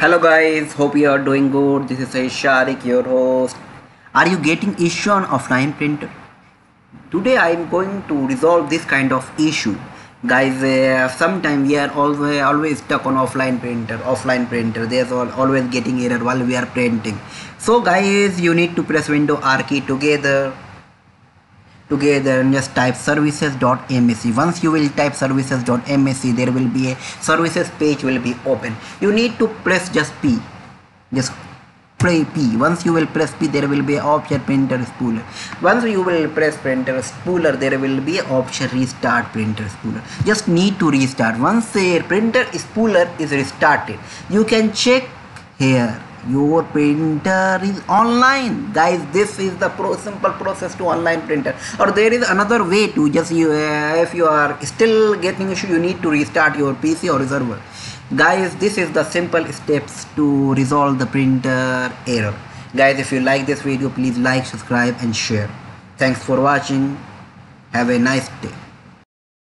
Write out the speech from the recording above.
Hello guys, hope you are doing good. This is Sharik, your host. Are you getting issue on offline printer? Today I am going to resolve this kind of issue. Guys, sometimes we are always stuck on offline printer. There's always getting error while we are printing. So guys, you need to press Window R key together and just type services.msc. Once you will type services.msc, there will be a services page will be open. You need to press just P, just press P. Once you will press P, there will be an option printer spooler. Once you will press printer spooler, there will be an option restart printer spooler. Just need to restart. Once a printer spooler is restarted, you can check here your printer is online. Guys, this is the simple process to online printer. Or there is another way to just if you are still getting issue, you need to restart your PC or server. Guys, this is the simple steps to resolve the printer error. Guys, if you like this video, please like, subscribe and share. Thanks for watching. Have a nice day.